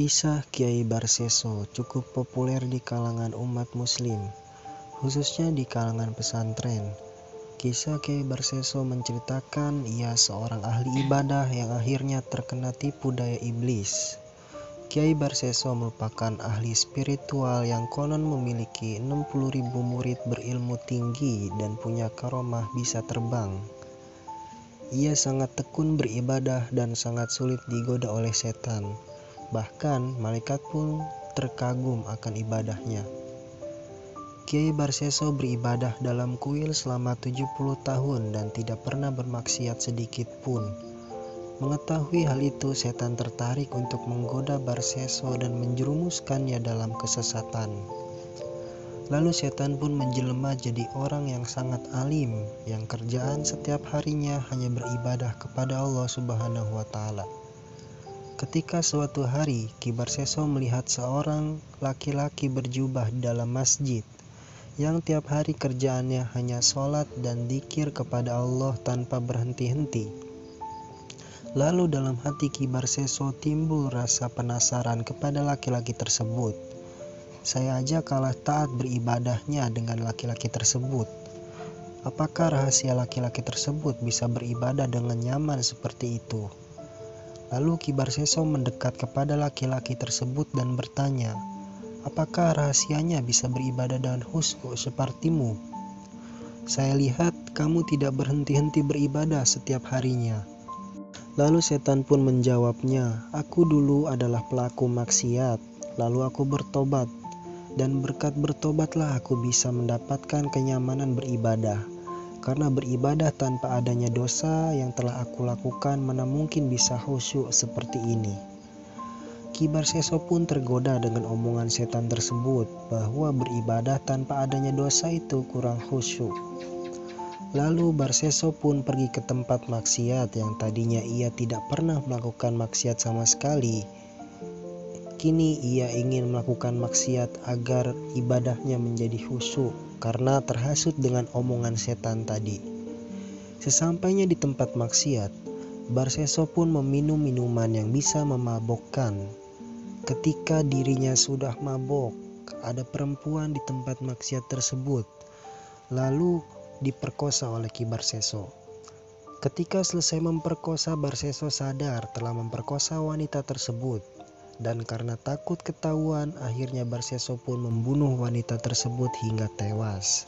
Kisah Kiai Barseso cukup populer di kalangan umat muslim, khususnya di kalangan pesantren. Kisah Kiai Barseso menceritakan ia seorang ahli ibadah yang akhirnya terkena tipu daya iblis. Kiai Barseso merupakan ahli spiritual yang konon memiliki 60.000 murid berilmu tinggi dan punya karomah bisa terbang. Ia sangat tekun beribadah dan sangat sulit digoda oleh setan. Bahkan malaikat pun terkagum akan ibadahnya. Kiai Barseso beribadah dalam kuil selama 70 tahun dan tidak pernah bermaksiat sedikit pun. Mengetahui hal itu, setan tertarik untuk menggoda Barseso dan menjerumuskannya dalam kesesatan. Lalu setan pun menjelma jadi orang yang sangat alim, yang kerjaan setiap harinya hanya beribadah kepada Allah Subhanahu wa Ta'ala. Ketika suatu hari Ki Barseso melihat seorang laki-laki berjubah di dalam masjid yang tiap hari kerjaannya hanya sholat dan dzikir kepada Allah tanpa berhenti-henti. Lalu dalam hati Ki Barseso timbul rasa penasaran kepada laki-laki tersebut. Saya aja kalah taat beribadahnya dengan laki-laki tersebut. Apakah rahasia laki-laki tersebut bisa beribadah dengan nyaman seperti itu? Lalu Ki Barseso mendekat kepada laki-laki tersebut dan bertanya, apakah rahasianya bisa beribadah dengan khusyuk sepertimu? Saya lihat kamu tidak berhenti-henti beribadah setiap harinya. Lalu setan pun menjawabnya, aku dulu adalah pelaku maksiat, lalu aku bertobat, dan berkat bertobatlah aku bisa mendapatkan kenyamanan beribadah. Karena beribadah tanpa adanya dosa yang telah aku lakukan, mana mungkin bisa khusyuk seperti ini. Ki Barseso pun tergoda dengan omongan setan tersebut bahwa beribadah tanpa adanya dosa itu kurang khusyuk. Lalu Barseso pun pergi ke tempat maksiat yang tadinya ia tidak pernah melakukan maksiat sama sekali. Kini ia ingin melakukan maksiat agar ibadahnya menjadi khusyuk karena terhasut dengan omongan setan tadi. Sesampainya di tempat maksiat, Barseso pun meminum minuman yang bisa memabokkan. Ketika dirinya sudah mabok, ada perempuan di tempat maksiat tersebut, lalu diperkosa oleh Ki Barseso. Ketika selesai memperkosa, Barseso sadar telah memperkosa wanita tersebut. Dan karena takut ketahuan, akhirnya Barseso pun membunuh wanita tersebut hingga tewas.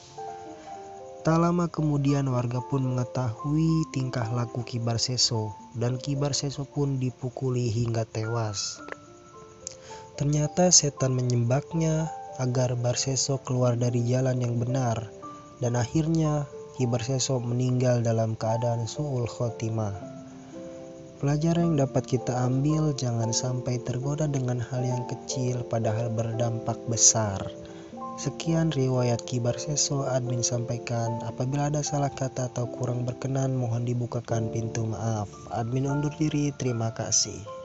Tak lama kemudian warga pun mengetahui tingkah laku Ki Barseso, dan Ki Barseso pun dipukuli hingga tewas. Ternyata setan menyembaknya agar Barseso keluar dari jalan yang benar, dan akhirnya Ki Barseso meninggal dalam keadaan su'ul khotimah. Pelajaran yang dapat kita ambil, jangan sampai tergoda dengan hal yang kecil padahal berdampak besar. Sekian riwayat Ki Barseso, admin sampaikan. Apabila ada salah kata atau kurang berkenan, mohon dibukakan pintu maaf. Admin undur diri, terima kasih.